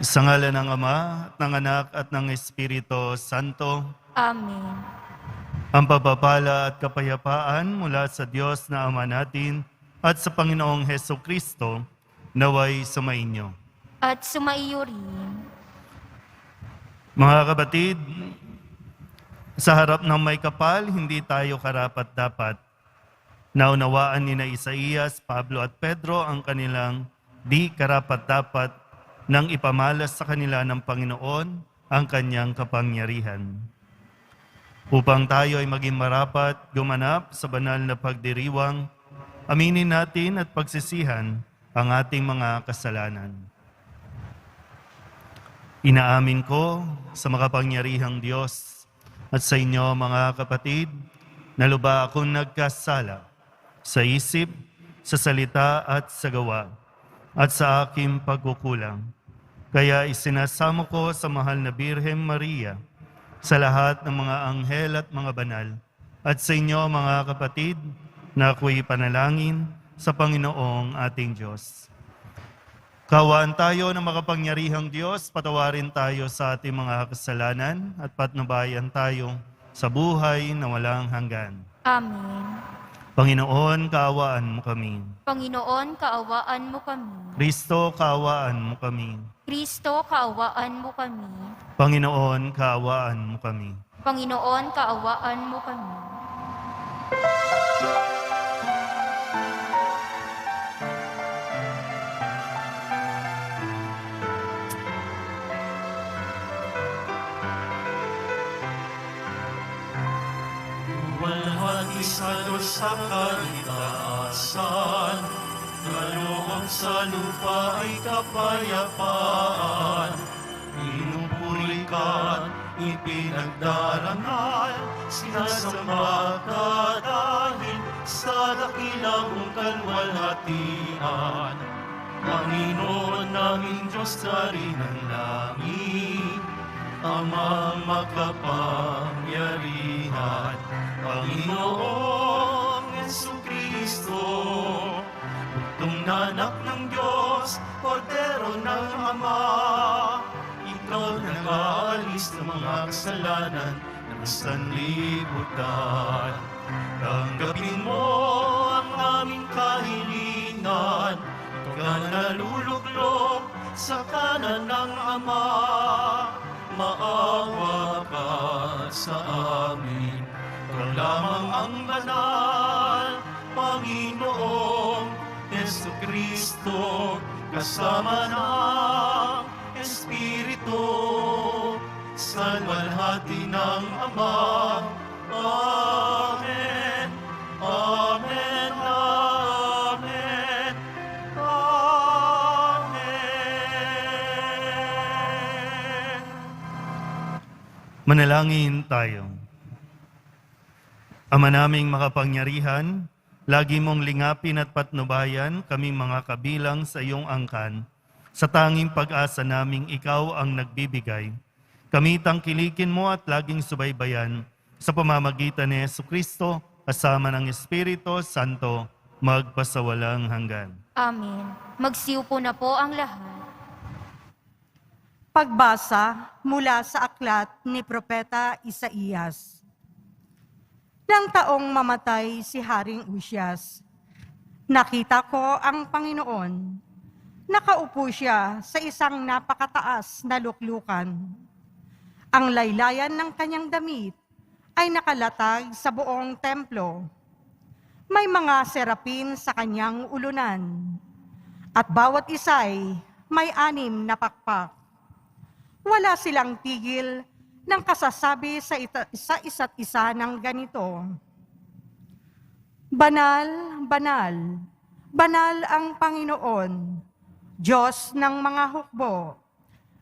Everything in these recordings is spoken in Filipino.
Sa ngalan ng Ama, at ng Anak, at ng Espiritu Santo, Amen. ang pagpapala at kapayapaan mula sa Diyos na Ama natin at sa Panginoong Heso Kristo, naway sumainyo. At sumaiyo rin. Mga kapatid, sa harap ng may kapal, hindi tayo karapat-dapat. Naunawaan ni na Isaías, Pablo at Pedro ang kanilang di karapat-dapat nang ipamalas sa kanila ng Panginoon ang kanyang kapangyarihan. Upang tayo ay maging marapat, gumanap sa banal na pagdiriwang, aminin natin at pagsisihan ang ating mga kasalanan. Inaamin ko sa makapangyarihang Diyos at sa inyo mga kapatid, na luba akong nagkasala sa isip, sa salita at sa gawa, at sa aking pagkukulang. Kaya isinasamo ko sa mahal na Birhen Maria, sa lahat ng mga anghel at mga banal, at sa inyo mga kapatid, na ako'y panalangin sa Panginoong ating Diyos. Kawaan tayo ng makapangyarihang Diyos, patawarin tayo sa ating mga kasalanan at patnubayan tayo sa buhay na walang hanggan. Amen. Panginoon, kaawaan mo kami. Panginoon, kaawaan mo kami. Kristo, kaawaan mo kami. Kristo, kaawaan mo kami. Panginoon, kaawaan mo kami. Panginoon, kaawaan mo kami. Walhati sa Diyos sa kaligtasan, kaloob sa lupa ay kapayapaan. Pinupuri ka't ipinagdarangal, sinasamba ka dahil sa dakilang kalwalhatian. Panginoon naming Diyos na rin ang langit, Ama makapangyarihan, Panginoong Jesucristo, bugtong na anak ng Diyos, Kordero ng Ama, ikaw nag-aalis ng mga kasalanan ng sanlibutan. Tanggapin mo ang aming kahilingan, ikaw ka naluluklok sa kanan ng Ama. Maawa ka sa amin, ikaw lamang ang banal, Panginoong Jesucristo, kasama ng Espiritu, sa luwalhati ng Ama. Amen, Amen, Amen, Amen. Manalangin tayo. Ama naming makapangyarihan, lagi mong lingapin at patnubayan kaming mga kabilang sa iyong angkan. Sa tanging pag-asa naming ikaw ang nagbibigay. Kami tangkilikin mo at laging subaybayan sa pamamagitan ni Jesucristo, kasama ng Espiritu Santo, magpasawalang hanggan. Amen. Magsiupo na po ang lahat. Pagbasa mula sa aklat ni Propeta Isaías. Nang taong mamatay si Haring Uzias, nakita ko ang Panginoon. Nakaupo siya sa isang napakataas na luklukan. Ang laylayan ng kanyang damit ay nakalatag sa buong templo. May mga serapin sa kanyang ulunan, at bawat isa'y may 6 na pakpak. Wala silang tigil ng kasasabi sa isa't isa ng ganito: Banal, banal, banal ang Panginoon, Diyos ng mga hukbo.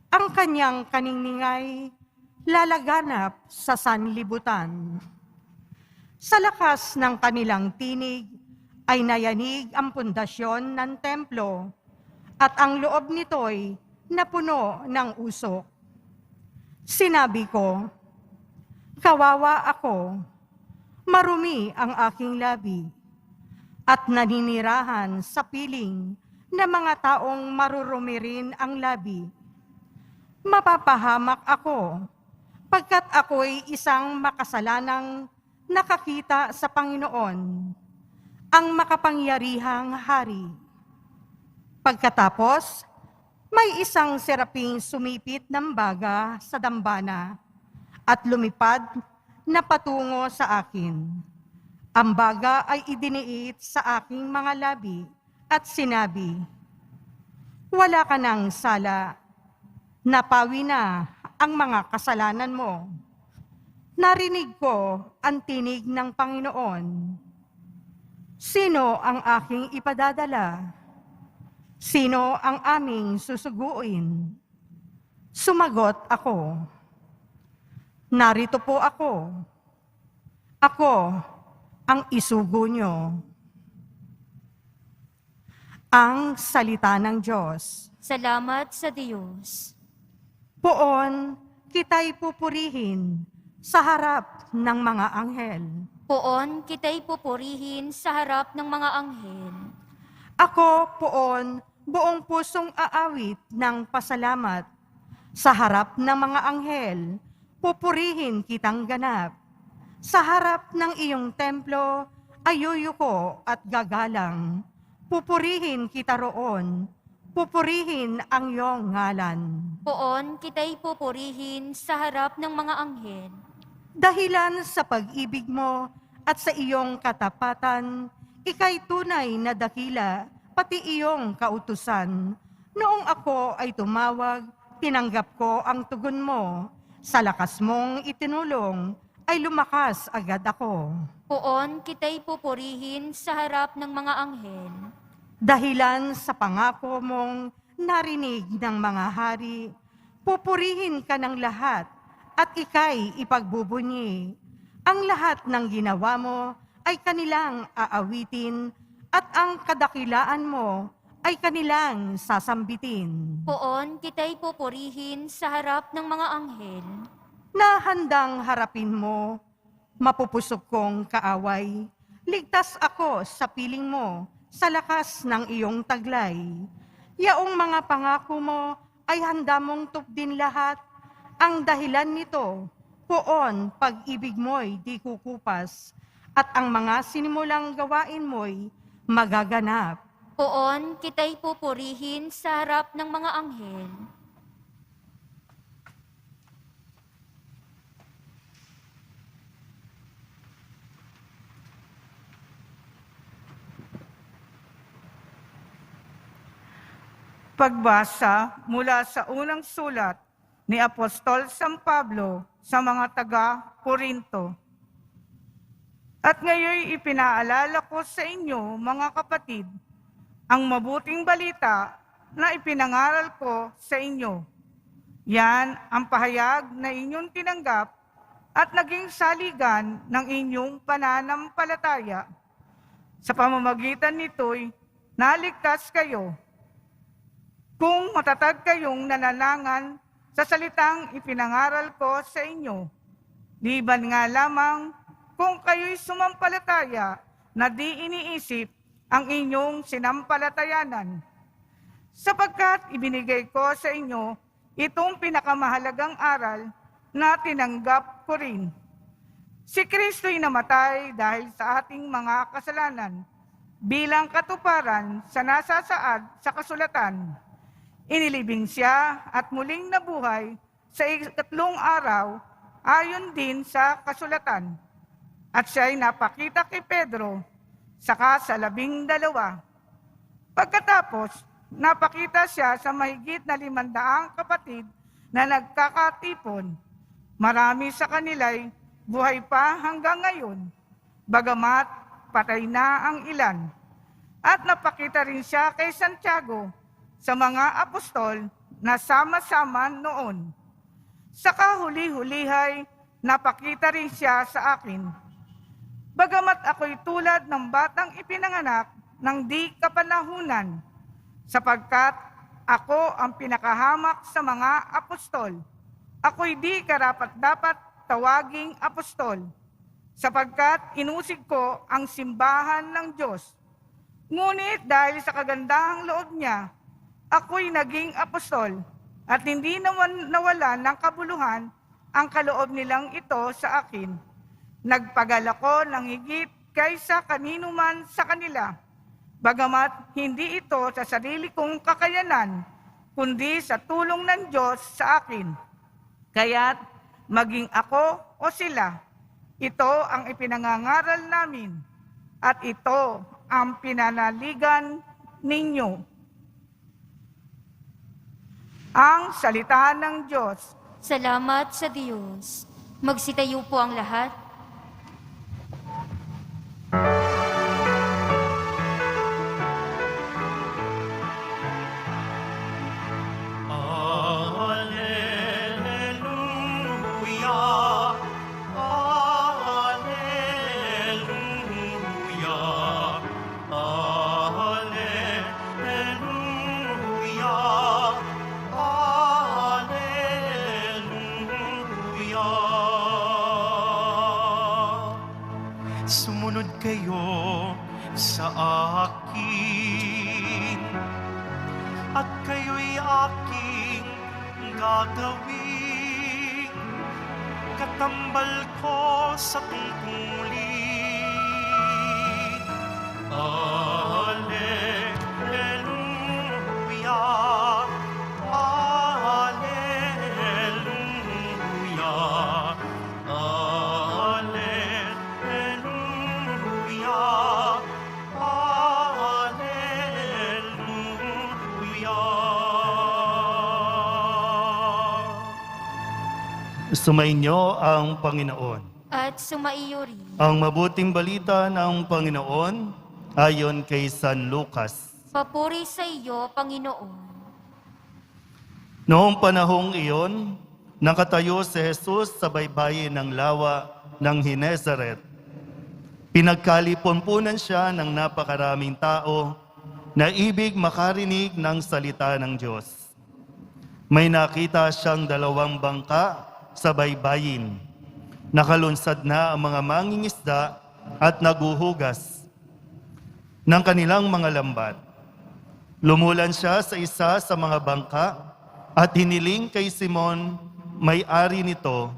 Ang kanyang kaniningay lalaganap sa sanlibutan. Sa lakas ng kanilang tinig ay nayanig ang pundasyon ng templo, at ang loob nito'y napuno ng usok. Sinabi ko, kawawa ako, marumi ang aking labi, at naninirahan sa piling na mga taong marurumi rin ang labi. mapapahamak ako, pagkat ako'y isang makasalanang nakakita sa Panginoon, ang makapangyarihang hari. Pagkatapos, may isang seraping sumipit ng baga sa dambana at lumipad na patungo sa akin. Ang baga ay idiniit sa aking mga labi at sinabi, "Wala ka ng sala, napawi na ang mga kasalanan mo." Narinig ko ang tinig ng Panginoon. Sino ang aking ipadadala? Sino ang aming susuguin? Sumagot ako, "Narito po ako. Ako ang isugo niyo." Ang salita ng Diyos. Salamat sa Diyos. Poon kita'y pupurihin sa harap ng mga anghel. Poon kita'y pupurihin sa harap ng mga anghel. Ako, poon, buong pusong aawit ng pasalamat. Sa harap ng mga anghel, pupurihin kitang ganap. Sa harap ng iyong templo, ayuyuko at gagalang. Pupurihin kita roon, pupurihin ang iyong ngalan. Poon kita'y pupurihin sa harap ng mga anghel. Dahilan sa pag-ibig mo at sa iyong katapatan, ika'y tunay na dakila, pati iyong kautusan. Noong ako ay tumawag, tinanggap ko ang tugon mo. Sa lakas mong itinulong, ay lumakas agad ako. Poon kita'y pupurihin sa harap ng mga anghel. Dahilan sa pangako mong narinig ng mga hari, pupurihin ka ng lahat at ika'y ipagbubunyi. Ang lahat ng ginawa mo ay kanilang aawitin at ang kadakilaan mo ay kanilang sasambitin. Poon kita'y pupurihin sa harap ng mga anghel. Na handang harapin mo, mapupusok kong kaaway. Ligtas ako sa piling mo, sa lakas ng iyong taglay. Yaong mga pangako mo ay handa mong tupdin lahat. Ang dahilan nito, poon pag-ibig mo'y di kukupas, at ang mga sinimulang gawain mo'y magaganap. Poon kita'y pupurihin sa harap ng mga anghel. Pagbasa mula sa unang sulat ni Apostol San Pablo sa mga taga-Korinto. At ngayon ipinaalala ko sa inyo, mga kapatid, ang mabuting balita na ipinangaral ko sa inyo. Yan ang pahayag na inyong tinanggap at naging saligan ng inyong pananampalataya. Sa pamamagitan nito'y naligtas kayo. Kung matatag kayong nananangan sa salitang ipinangaral ko sa inyo, liban nga lamang kung kayo'y sumampalataya na di iniisip ang inyong sinampalatayanan. Sapagkat ibinigay ko sa inyo itong pinakamahalagang aral na tinanggap ko rin. Si Kristo'y namatay dahil sa ating mga kasalanan bilang katuparan sa nasasaad sa kasulatan. Inilibing siya at muling nabuhay sa ikatlong araw ayon din sa kasulatan. At siya'y napakita kay Pedro, saka sa 12. Pagkatapos, napakita siya sa mahigit na 500 kapatid na nagkakatipon. Marami sa kanila'y buhay pa hanggang ngayon, bagamat patay na ang ilan. At napakita rin siya kay Santiago, sa mga apostol na sama-sama noon. Sa kahuli-hulihay, napakita rin siya sa akin. Bagamat ako'y tulad ng batang ipinanganak ng di kapanahunan, sapagkat ako ang pinakahamak sa mga apostol. Ako'y di karapat-dapat tawaging apostol, sapagkat inusig ko ang simbahan ng Diyos. Ngunit dahil sa kagandahang loob niya, ako'y naging apostol at hindi naman nawala ng kabuluhan ang kaloob nilang ito sa akin. Nagpagal ako ng higit kaysa kanino man sa kanila, bagamat hindi ito sa sarili kong kakayanan, kundi sa tulong ng Diyos sa akin. Kaya't maging ako o sila, ito ang ipinangangaral namin, at ito ang pinanaligan ninyo. Ang salita ng Diyos. Salamat sa Diyos. Magsitayo po ang lahat. Alleluia, alleluia, alleluia, alleluia. Sumunod kayo sa akin, at kayo'y aking gagawin katambal ko sa tungkulin. Alleluia, alleluia, alleluia, alleluia. Sumainyo ang Panginoon. At sumaiyo rin. Ang mabuting balita ng Panginoon ayon kay San Lucas. Papuri sa iyo, Panginoon. Noong panahong iyon, nakatayo si Jesus sa baybayin ng lawa ng Genesaret. Pinagkalipon-punan siya ng napakaraming tao na ibig makarinig ng salita ng Diyos. May nakita siyang 2 bangka sa baybayin. Nakalunsad na ang mga mangingisda at naguhugas ng kanilang mga lambat. Lumulan siya sa isa sa mga bangka at hiniling kay Simon, may-ari nito,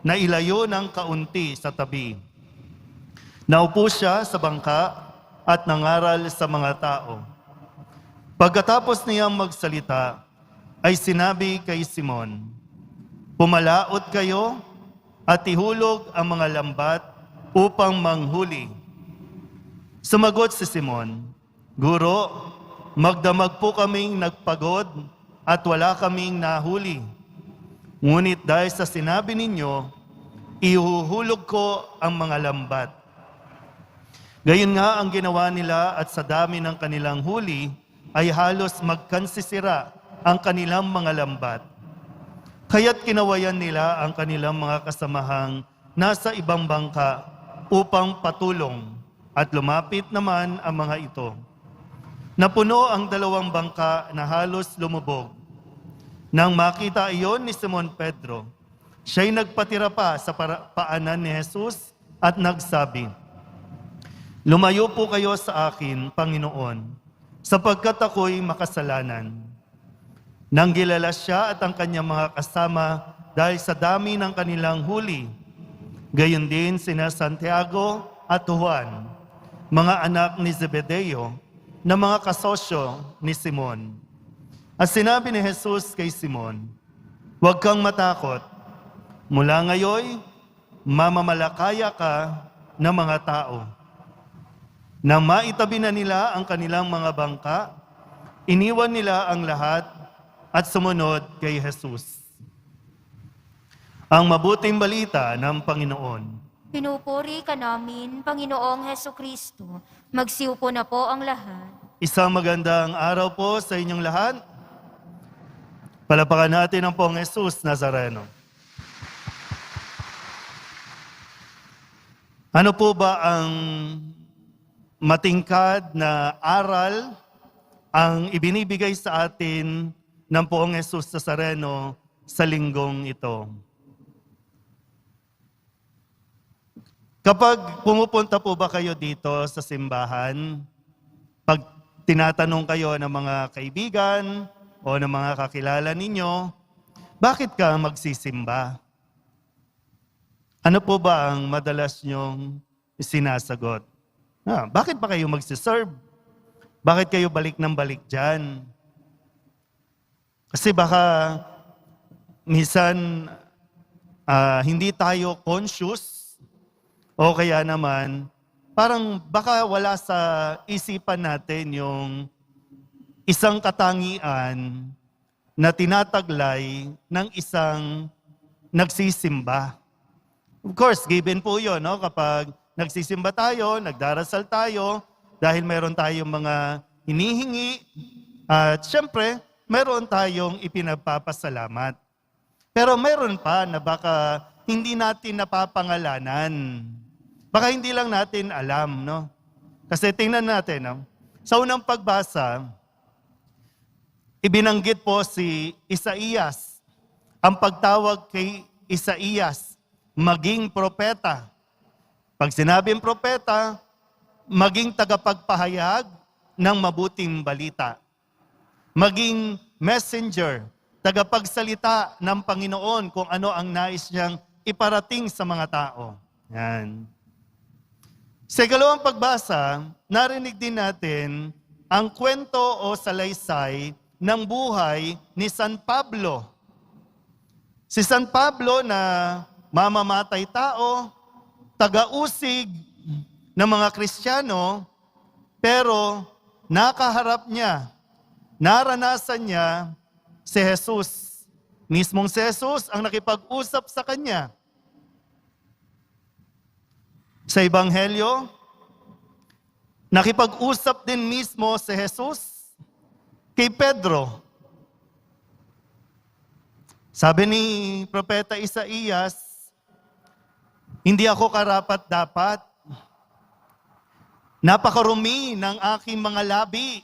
na ilayo ng kaunti sa tabi. Naupo siya sa bangka at nangaral sa mga tao. Pagkatapos niyang magsalita, ay sinabi kay Simon, "Pumalaot kayo at ihulog ang mga lambat upang manghuli." Sumagot si Simon, "Guro, magdamag po kaming nagpagod at wala kaming nahuli. Ngunit dahil sa sinabi ninyo, ihuhulog ko ang mga lambat." Gayon nga ang ginawa nila, at sa dami ng kanilang huli ay halos magkansisira ang kanilang mga lambat. Kaya't kinawayan nila ang kanilang mga kasamahang nasa ibang bangka upang patulong, at lumapit naman ang mga ito. Napuno ang 2 bangka na halos lumubog. Nang makita iyon ni Simon Pedro, siya'y nagpatira pa sa paanan ni Jesus at nagsabi, "Lumayo po kayo sa akin, Panginoon, sapagkat ako'y makasalanan." Nang gilala siya at ang kanyang mga kasama dahil sa dami ng kanilang huli, gayon din sina Santiago at Juan, mga anak ni Zebedeo, na mga kasosyo ni Simon. At sinabi ni Jesus kay Simon, "Huwag kang matakot. Mula ngayon, mamamalakaya ka ng mga tao." Nang maitabi na nila ang kanilang mga bangka, iniwan nila ang lahat at sumunod kay Jesus. Ang mabuting balita ng Panginoon. Pinupuri ka namin, Panginoong Hesukristo. Magsiupo na po ang lahat. Isang magandang araw po sa inyong lahat. Palapakan natin ang Poong Jesus Nazareno. Ano po ba ang matingkad na aral ang ibinibigay sa atin ng Poong Jesus Nazareno sa linggong ito? Kapag pumupunta po ba kayo dito sa simbahan, pag tinatanong kayo ng mga kaibigan o ng mga kakilala ninyo, bakit ka magsisimba? Ano po ba ang madalas nyong sinasagot? Bakit pa kayo magsiserve? Bakit kayo balik ng balik dyan? Kasi baka minsan hindi tayo conscious o kaya naman parang baka wala sa isipan natin yung isang katangian na tinataglay ng isang nagsisimba. Of course, given po yun, no? Kapag nagsisimba tayo, nagdarasal tayo, dahil meron tayong mga hinihingi, at syempre, meron tayong ipinagpapasalamat. Pero meron pa na baka hindi natin napapangalanan. Baka hindi lang natin alam, no? Kasi tingnan natin, no? Sa unang pagbasa, ibinanggit po si Isaías. Ang pagtawag kay Isaías, maging propeta. Pag sinabing propeta, maging tagapagpahayag ng mabuting balita. Maging messenger, tagapagsalita ng Panginoon kung ano ang nais niyang iparating sa mga tao. Yan. Sa ikalawang pagbasa, narinig din natin ang kwento o salaysay ng buhay ni San Pablo. Si San Pablo na mamamatay tao, taga-usig ng mga Kristiyano, pero nakaharap niya, naranasan niya si Jesus. Mismong si Jesus ang nakipag-usap sa kanya. Sa Ebanghelyo, nakipag-usap din mismo si Jesus kay Pedro. Sabi ni Propeta Isaías, hindi ako karapat-dapat. Napakarumi ng aking mga labi.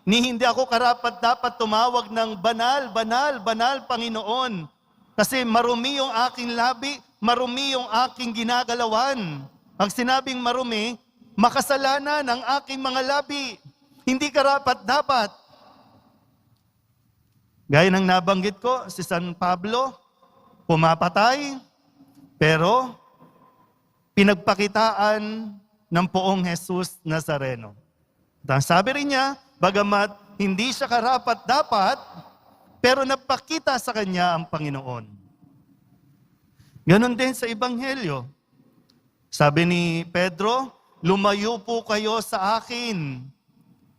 Ni hindi ako karapat-dapat tumawag ng banal, banal, banal Panginoon. Kasi marumi yung aking labi, marumi yung aking ginagalawan. Pag sinabing marumi, makasalanan ang aking mga labi. Hindi karapat-dapat. Gaya ng nabanggit ko, si San Pablo, pumapatay, pero pinagpakitaan ng poong Jesus Nazareno. At sabi rin niya, bagamat hindi siya karapat-dapat, pero napakita sa kanya ang Panginoon. Ganon din sa Ebanghelyo. Sabi ni Pedro, lumayo po kayo sa akin.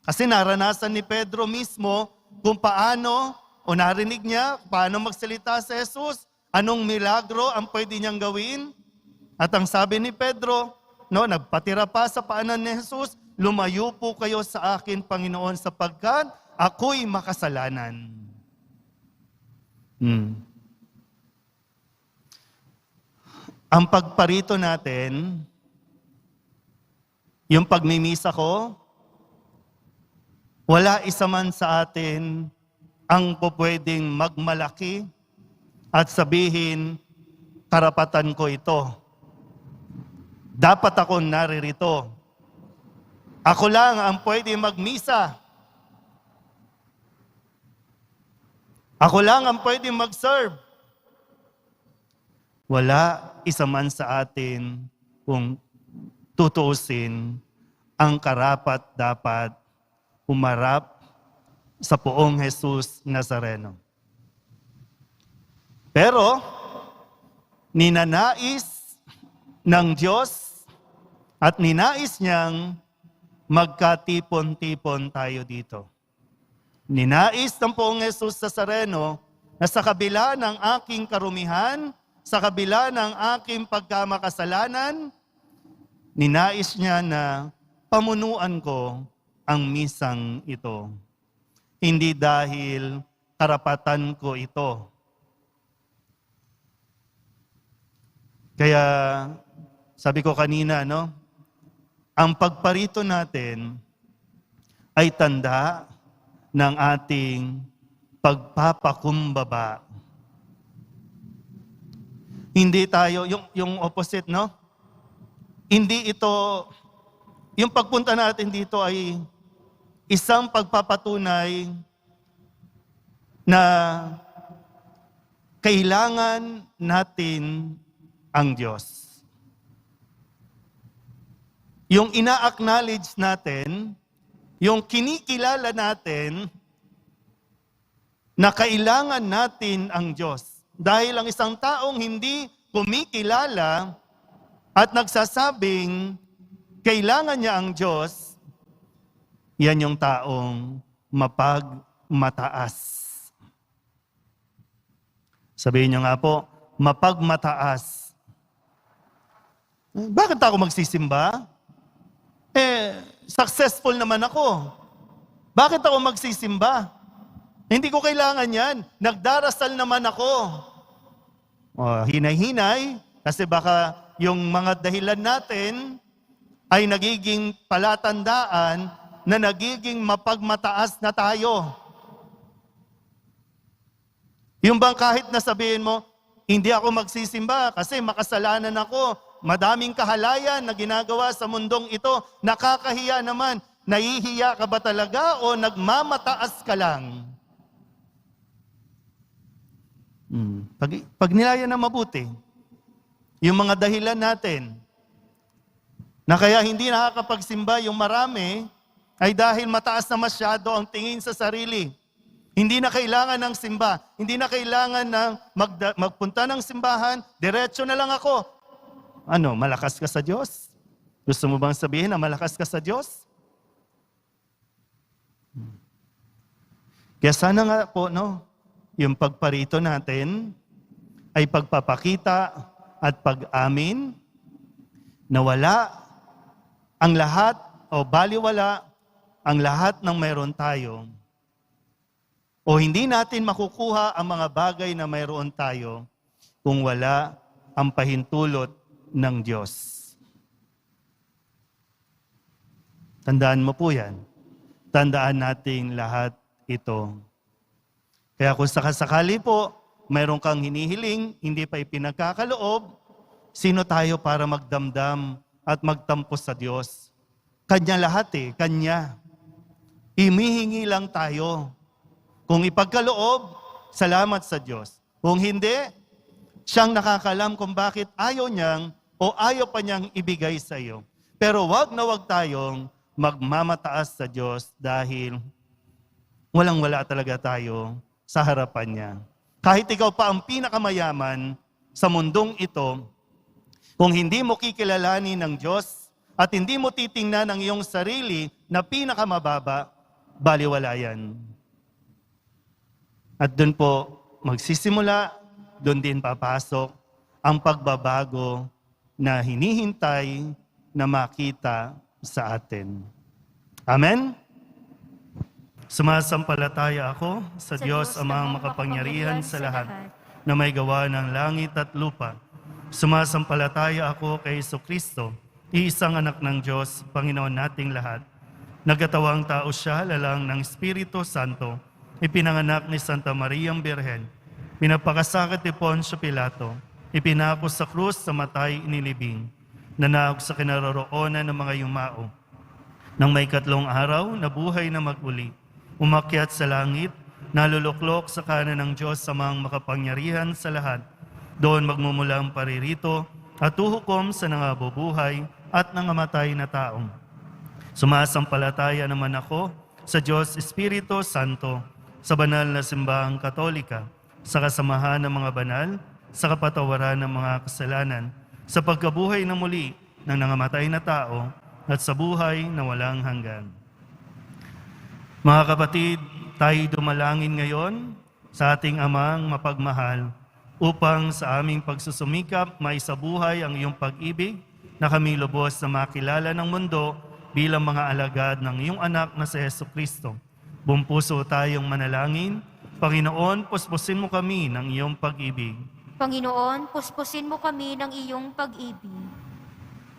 Kasi naranasan ni Pedro mismo kung paano, o narinig niya, paano magsalita sa Jesus, anong milagro ang pwede niyang gawin. At ang sabi ni Pedro, no, nagpatira pa sa paanan ni Jesus, lumayo po kayo sa akin, Panginoon, sapagkat ako'y makasalanan. Ang pagparito natin, yung pagmimisa ko, wala isa man sa atin ang pupwedeng magmalaki at sabihin, karapatan ko ito. Dapat ako naririto. Ako lang ang pwede magmisa. Ako lang ang pwede mag-serve. Wala isa man sa atin kung tutuusin ang karapat-dapat umarap sa poong Jesus Nazareno. Pero, ninanais ng Diyos at ninais niyang magkatipon-tipon tayo dito. Ninais ng poong Jesus Nazareno na sa kabila ng aking karumihan, sa kabila ng aking pagkamakasalanan, ninais niya na pamunuan ko ang misang ito. Hindi dahil karapatan ko ito. Kaya sabi ko kanina, no? Ang pagparito natin ay tanda ng ating pagpapakumbaba. Hindi tayo, yung opposite, no? Hindi ito, yung pagpunta natin dito ay isang pagpapatunay na kailangan natin ang Diyos. Yung ina-acknowledge natin, yung kinikilala natin na kailangan natin ang Diyos. Dahil ang isang taong hindi kumikilala at nagsasabing kailangan niya ang Diyos, yan yung taong mapagmataas. Sabihin niyo nga po, mapagmataas. Bakit ako magsisimba? Successful naman ako. Bakit ako magsisimba? Hindi ko kailangan yan. Nagdarasal naman ako. Hinay-hinay, kasi baka yung mga dahilan natin ay nagiging palatandaan na nagiging mapagmataas na tayo. Yung bang kahit na sabihin mo, hindi ako magsisimba kasi makasalanan ako, madaming kahalayan na ginagawa sa mundong ito, nakakahiya naman. Nahihiya ka ba talaga o nagmamataas ka lang? Pag nilaya na mabuti, yung mga dahilan natin, na kaya hindi nakakapagsimba yung marami, ay dahil mataas na masyado ang tingin sa sarili. Hindi na kailangan ng simba. Hindi na kailangan ng magpunta ng simbahan. Diretso na lang ako. Ano, malakas ka sa Diyos? Gusto mo bang sabihin na malakas ka sa Diyos? Kaya sana nga po, yung pagparito natin ay pagpapakita at pag-amin na wala ang lahat o baliwala ang lahat ng mayroon tayo. O hindi natin makukuha ang mga bagay na mayroon tayo kung wala ang pahintulot ng Diyos. Tandaan mo po yan. Tandaan nating lahat ito. Kaya kung sakasakali po, mayroon kang hinihiling, hindi pa ipinagkakaloob, sino tayo para magdamdam at magtampos sa Diyos? Kanya lahat Kanya. Imihingi lang tayo. Kung ipagkaloob, salamat sa Diyos. Kung hindi, siyang nakakalam kung bakit ayaw niyang o ayaw pa niyang ibigay sa iyo. Pero wag na wag tayong magmamataas sa Diyos dahil walang-wala talaga tayo sa harapan niya. Kahit ikaw pa ang pinakamayaman sa mundong ito, kung hindi mo kikilalanin ng Diyos at hindi mo titingnan ang iyong sarili na pinakamababa, baliwala yan. At doon po magsisimula, doon din papasok ang pagbabago na hinihintay na makita sa atin. Amen? Sumasampalataya ako sa Diyos amang makapangyarihan sa lahat na may gawa ng langit at lupa. Sumasampalataya ako kay Jesucristo, iisang anak ng Diyos, Panginoon nating lahat. Nagkatawang tao siya, lalang ng Espiritu Santo, ipinanganak ni Santa Mariang Birhen, pinapakasakit ni Poncio Pilato, ipinako sa krus sa matay inilibing, nanahog sa kinaroroonan ng mga yumao. Nang may 3 araw, nabuhay na maguli, umakyat sa langit, naluluklok sa kanan ng Diyos sa mga makapangyarihan sa lahat. Doon magmumula ang paririto at uhukom sa nangabubuhay at nangamatay na taong. Sumasampalataya naman ako sa Diyos Espiritu Santo, sa banal na simbahang Katolika, sa kasamahan ng mga banal, sa kapatawaran ng mga kasalanan, sa pagkabuhay na muli ng nangamatay na tao, at sa buhay na walang hanggan. Mga kapatid, tayo dumalangin ngayon sa ating Amang mapagmahal upang sa aming pagsusumikap maisabuhay ang iyong pag-ibig na kami lubos na makilala ng mundo bilang mga alagad ng iyong anak na si Jesucristo. Buong puso tayong manalangin. Panginoon, puspusin mo kami ng iyong pag-ibig. Panginoon, puspusin mo kami ng iyong pag-ibig.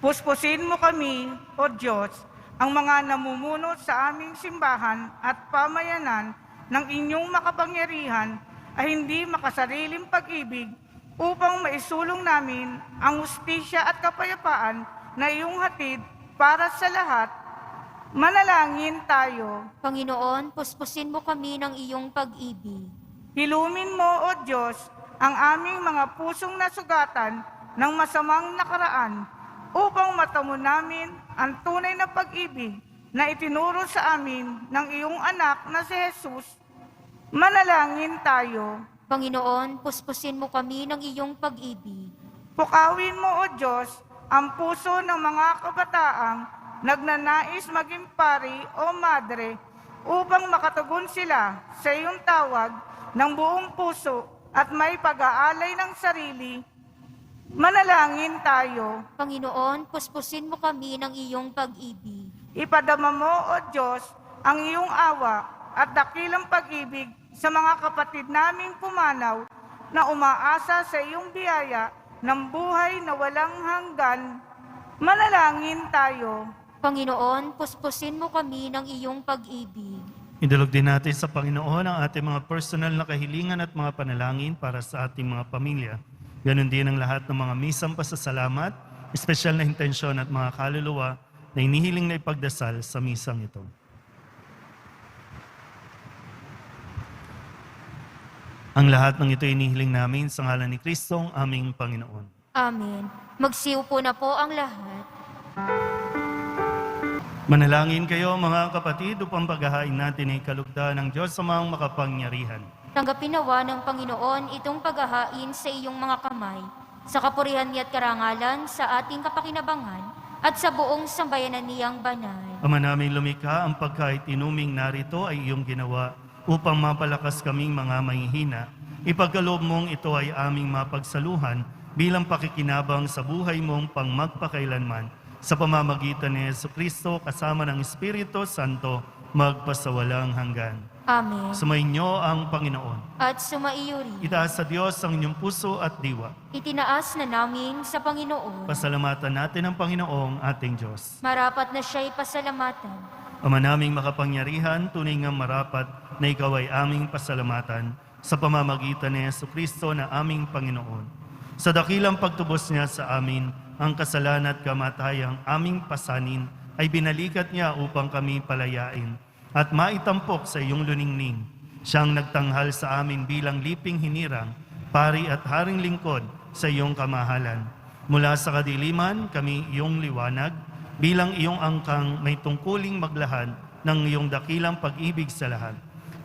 Puspusin mo kami, O Diyos, ang mga namumuno sa aming simbahan at pamayanan ng inyong makapangyarihan ay hindi makasariling pag-ibig upang maisulong namin ang hustisya at kapayapaan na iyong hatid para sa lahat. Manalangin tayo. Panginoon, puspusin mo kami ng iyong pag-ibig. Hilumin mo, O Diyos, ang aming mga pusong nasugatan ng masamang nakaraan upang matamo namin ang tunay na pag-ibig na itinuro sa amin ng iyong anak na si Jesus. Manalangin tayo. Panginoon, puspusin mo kami ng iyong pag-ibig. Pukawin mo, O Diyos, ang puso ng mga kabataang nagnanais maging pari o madre upang makatugon sila sa iyong tawag ng buong puso at may pag-aalay ng sarili. Manalangin tayo. Panginoon, puspusin mo kami ng iyong pag-ibig. Ipadama mo, O Diyos, ang iyong awa at dakilang pag-ibig sa mga kapatid naming pumanaw na umaasa sa iyong biyaya ng buhay na walang hanggan. Manalangin tayo. Panginoon, puspusin mo kami ng iyong pag-ibig. Idulog din natin sa Panginoon ang ating mga personal na kahilingan at mga panalangin para sa ating mga pamilya. Ganon din ang lahat ng mga misang pasasalamat, espesyal na intensyon at mga kaluluwa na inihiling na ipagdasal sa misang ito. Ang lahat ng ito inihiling namin sa ngalan ni Kristong aming Panginoon. Amen. Magsiupo na po ang lahat. Manalangin kayo mga kapatid upang paghahain natin ay kalugdan ng Diyos sa mga makapangyarihan. Tanggapin nawa ng Panginoon itong paghahain sa iyong mga kamay, sa kapurihan niya at karangalan, sa ating kapakinabangan, at sa buong sambayanan niyang banal. Ama namin lumikha, ang pagkait inuming narito ay iyong ginawa upang mapalakas kaming mga mahihina. Ipagkaloob mong ito ay aming mapagsaluhan bilang pakikinabang sa buhay mong pangmagpakailanman. Sa pamamagitan ni Jesucristo kasama ng Espiritu Santo, magpasawalang hanggan. Amen. Sumainyo ang Panginoon. At sumaiyo rin. Itaas sa Diyos ang inyong puso at diwa. Itinaas na namin sa Panginoon. Pasalamatan natin ang Panginoong ating Diyos. Marapat na siya'y pasalamatan. Ama naming makapangyarihan, tunay nga marapat na ikaw ay aming pasalamatan sa pamamagitan ni Jesucristo na aming Panginoon. Sa dakilang pagtubos niya sa amin, ang kasalanan at kamatayang aming pasanin ay binalikat niya upang kami palayain at maitampok sa iyong luningning. Siyang nagtanghal sa amin bilang liping hinirang, pari at haring lingkod sa iyong kamahalan. Mula sa kadiliman, kami iyong liwanag, bilang iyong angkang may tungkuling maglahad ng iyong dakilang pag-ibig sa lahat.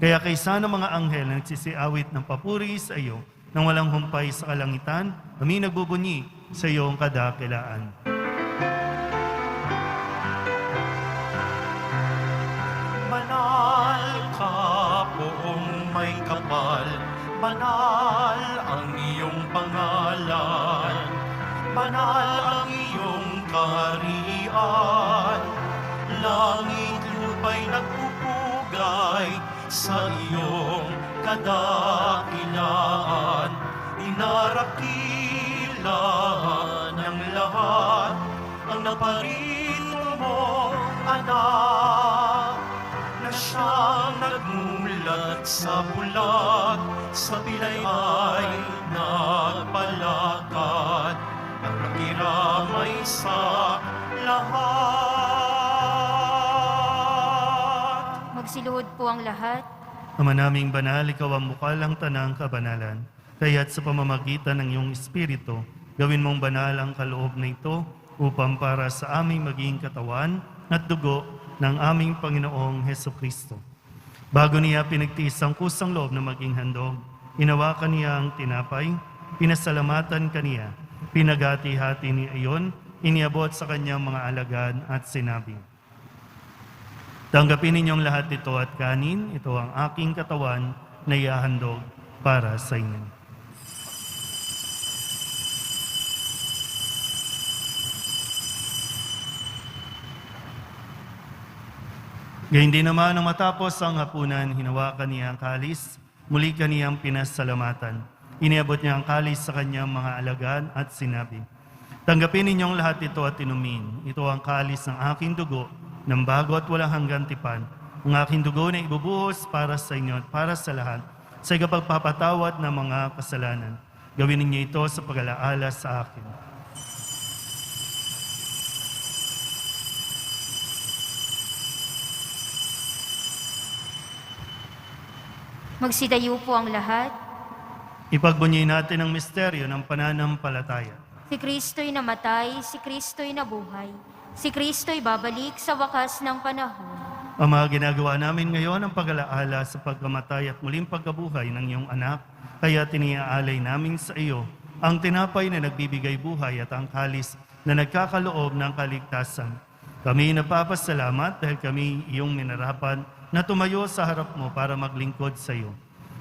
Kaya kaysa ng mga anghel na nagsisiawit ng papuri sa iyo, nang walang humpay sa kalangitan, kami nagbubunyi sa iyong kadakilaan. Banal ka, poong may kapal, banal ang iyong pangalan, banal ang iyong kaharian, langit lupa'y nagpupugay sa iyong kadakilaan, dinarakilaan ng lahat ang naparito mong anak, na siyang nagmulat sa bulat, sa pilay ay nagpalakad, at nakiramay sa lahat. Magsiluhod po ang lahat. Ama naming banal, ikaw ang bukal ang tanang kabanalan. Kaya't sa pamamagitan ng iyong Espiritu, gawin mong banal ang kaloob na ito upang para sa aming maging katawan at dugo ng aming Panginoong Hesukristo. Bago niya pinagtiis ang kusang loob na maging handog, inawakan niya ang tinapay, pinasalamatan kaniya, pinagati-hati niya iyon, iniabot sa kanyang mga alagad at sinabi, tanggapin ninyong lahat ito at kanin, ito ang aking katawan na iahandog para sa inyo. Gayun din naman nang matapos ang hapunan, hinawakan niya ang kalis, muli kaniyang pinasalamatan. Iniabot niya ang kalis sa kanyang mga alagad at sinabi, tanggapin ninyong lahat ito at inumin. Ito ang kalis ng aking dugo, ng bago at walang hanggang tipan. Ang aking dugo na ibubuhos para sa inyo at para sa lahat, sa ikapagpapatawad ng mga kasalanan. Gawin ninyo ito sa pag-alaala sa akin. Magsitayo po ang lahat. Ipagbunyi natin ang misteryo ng pananampalataya. Si Kristo'y namatay, si Kristo'y nabuhay. Si Kristo'y babalik sa wakas ng panahon. Ama, ginagawa namin ngayon ang pag-alaala sa pagkamatay at muling pagkabuhay ng iyong anak, kaya tiniaalay namin sa iyo ang tinapay na nagbibigay buhay at ang kalis na nagkakaloob ng kaligtasan. Kami napapasalamat dahil kami iyong minarapan na tumayo sa harap mo para maglingkod sa iyo.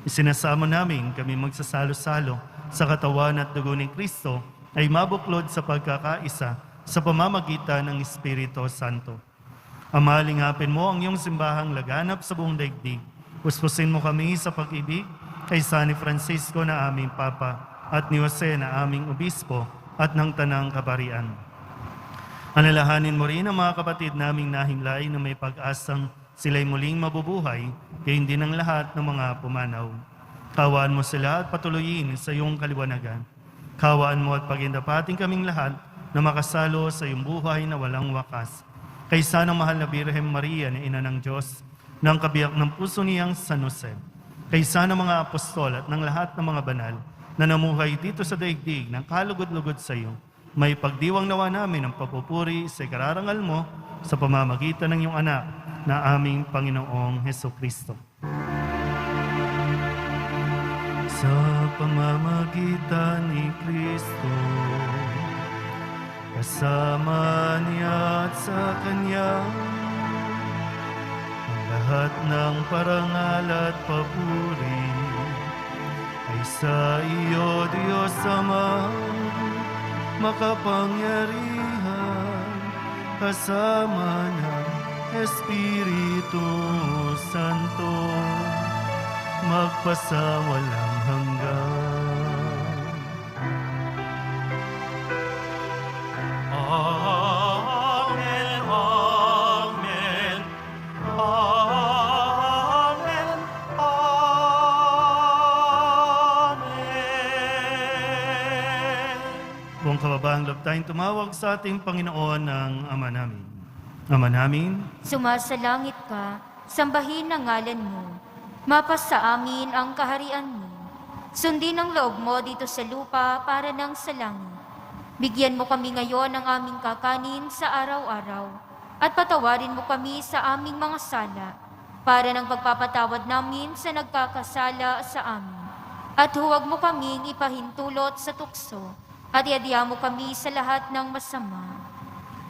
Isinasamo namin kami magsasalo-salo sa katawan at dugo ni Kristo ay mabuklod sa pagkakaisa sa pamamagitan ng Espiritu Santo. Ama, lingapin mo ang iyong simbahang laganap sa buong daigdig. Puspusin mo kami sa pag-ibig kay San Francisco na aming Papa at ni Jose na aming Obispo at ng Tanang Kaparian. Alalahanin mo rin ang mga kapatid naming nahimlay na may pag-asang sila'y muling mabubuhay, gayon din ang lahat ng mga pumanaw. Kawaan mo sila at patuloyin sa iyong kaliwanagan. Kawaan mo at pagindapating kaming lahat na makasalo sa iyong buhay na walang wakas. Kaysa ng mahal na Birhen Maria na Ina ng Diyos, ng kabiyak ng puso niyang San Jose, kaysa ng mga apostol at ng lahat ng mga banal na namuhay dito sa daigdig ng kalugod-lugod sa iyo, may pagdiwang nawa namin ang papupuri sa ikararangal mo sa pamamagitan ng iyong anak na aming Panginoong Hesukristo. Sa pamamagitan ni Kristo, kasama niya at sa Kanya, ang lahat ng parangal at papuri ay sa iyo, Diyos Ama, makapangyarihan, kasama ng Espiritu Santo, magpasawalang hanggan. Amen, amen, amen, amen. Buong kababaang loob tayong tumawag sa ating Panginoon ng Ama namin. Ama namin, Sumasalangit ka, sambahin ang ngalan mo. Mapasa amin ang kaharian mo. Sundin ang loob mo dito sa lupa para nang sa langit. Bigyan mo kami ngayon ng aming kakanin sa araw-araw at patawarin mo kami sa aming mga sala para ng pagpapatawad namin sa nagkakasala sa amin. At huwag mo kaming ipahintulot sa tukso at iadya mo kami sa lahat ng masama.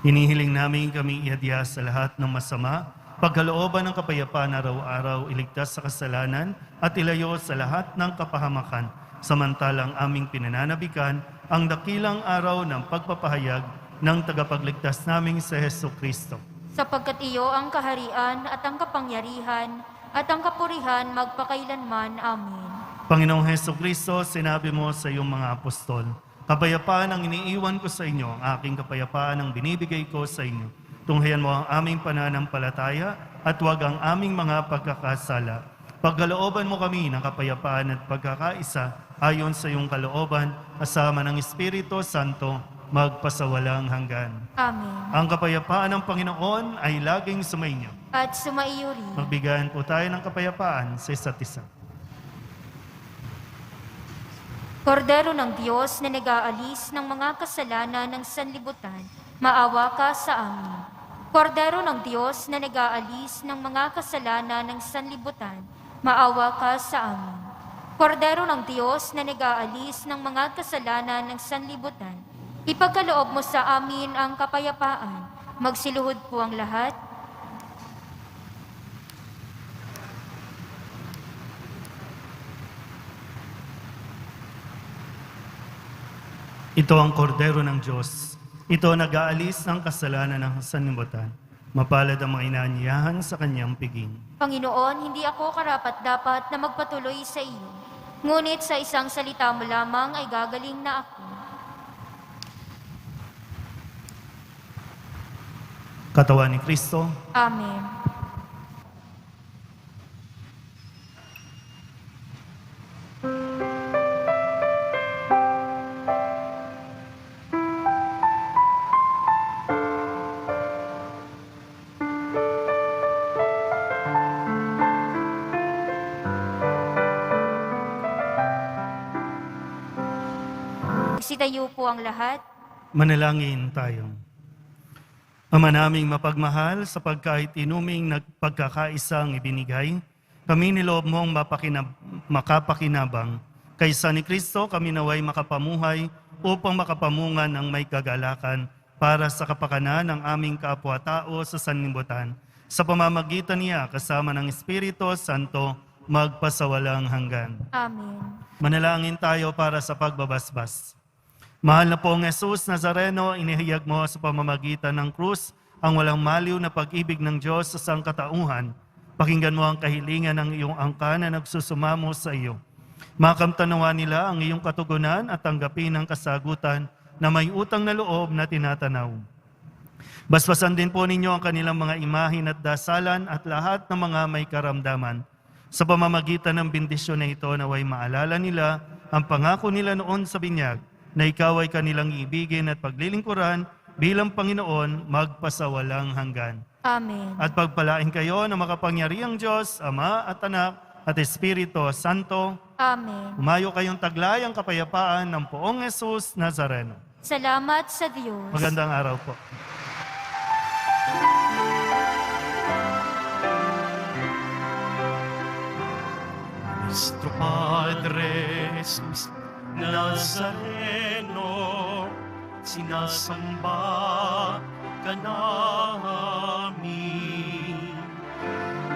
hinihiling namin kami iadya sa lahat ng masama, pagkalooban ng kapayapaan araw-araw, iligtas sa kasalanan at ilayo sa lahat ng kapahamakan, samantalang aming pinananabikan ang dakilang araw ng pagpapahayag ng tagapagligtas naming sa Hesukristo. Sapagkat iyo ang kaharian at ang kapangyarihan at ang kapurihan magpakailanman. Amen. Panginoong Hesukristo, sinabi mo sa iyong mga apostol, kapayapaan ang iniiwan ko sa inyo, ang aking kapayapaan ang binibigay ko sa inyo. Tunghayan mo ang aming pananampalataya at huwag ang aming mga pagkakasala. Pagkalooban mo kami ng kapayapaan at pagkakaisa ayon sa iyong kalooban, kasama ng Espiritu Santo, magpasawalang hanggan. Amen. Ang kapayapaan ng Panginoon ay laging sumainyo. At sumaiyo rin. Magbigayan po tayo ng kapayapaan sa isa't isa. Kordero ng Diyos na nag-aalis ng mga kasalanan ng sanlibutan, maawa ka sa amin. Kordero ng Diyos na nag-aalis ng mga kasalanan ng sanlibutan, maawa ka sa amin. Kordero ng Diyos na nag-aalis ng mga kasalanan ng sanlibutan, ipagkaloob mo sa amin ang kapayapaan. Magsiluhod po ang lahat. Ito ang kordero ng Diyos. Ito nag-aalis ng kasalanan ng sanlibutan. Mapalad ang mga inaanyayahan sa kanyang piging. Panginoon, hindi ako karapat-dapat na magpatuloy sa iyo. Ngunit sa isang salita mo lamang ay gagaling na ako. Katawan ni Kristo, Amen. Sitayo po ang lahat. Manalangin tayo. Ama naming mapagmahal, sa pagkait-inuming nagpagkakaisang ibinigay, kami niloob mong makapakinabang. Kaysa ni Kristo, kami naway makapamuhay upang makapamungan ng may kagalakan para sa kapakanan ng aming kapwa-tao sa sanlibutan. Sa pamamagitan niya, kasama ng Espiritu Santo, magpasawalang hanggan. Amen. Manalangin tayo para sa pagbabasbas. Mahal na pong Jesus Nazareno, inihayag mo sa pamamagitan ng krus ang walang maliw na pag-ibig ng Diyos sa sangkatauhan. Pakinggan mo ang kahilingan ng iyong angkan na nagsusumamo sa iyo. Makamtanawa nila ang iyong katugunan at tanggapin ang kasagutan na may utang na loob na tinatanaw. Basbasan din po ninyo ang kanilang mga imahin at dasalan at lahat ng mga may karamdaman. Sa pamamagitan ng bendisyon na ito, naway maalala nila ang pangako nila noon sa binyag, na ikaw ay kanilang ibigin at paglilingkuran bilang Panginoon magpasawalang hanggan. Amen. At pagpalain kayo ng makapangyarihang Diyos, Ama at Anak at Espiritu Santo. Amen. Umayo kayong taglay ang kapayapaan ng Poong Jesus Nazareno. Salamat sa Diyos. Magandang araw po. Nuestro Padre Jesus Nazareno, sinasamba ka namin.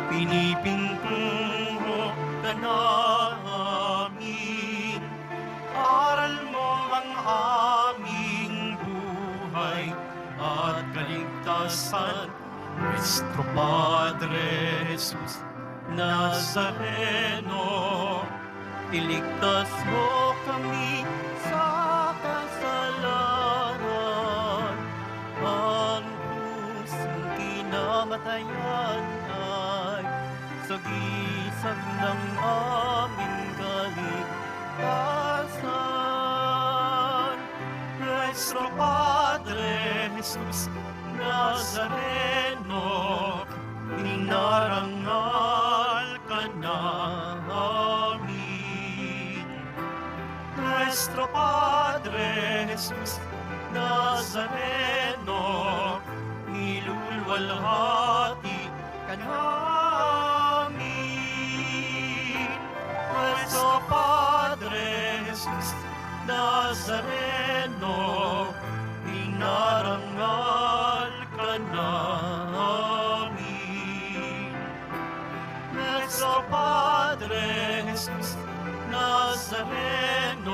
Pinipintuho ka namin. Aral mo ang aming buhay at kaligtasan. Nuestro Padre Jesus Nazareno, iligtas mo kami sa kasalanan. Ang pusong kinamatayan ay sagisag ng aming kaligtasan. Nuestro Padre Jesus Nazareno, inarangal ka namin. Nuestro Padre Jesus Nazareno, nilulwalhati ka namin. Nuestro Padre Jesus Nazareno, inarangal ka namin. Nuestro Padre Jesus Nazareno,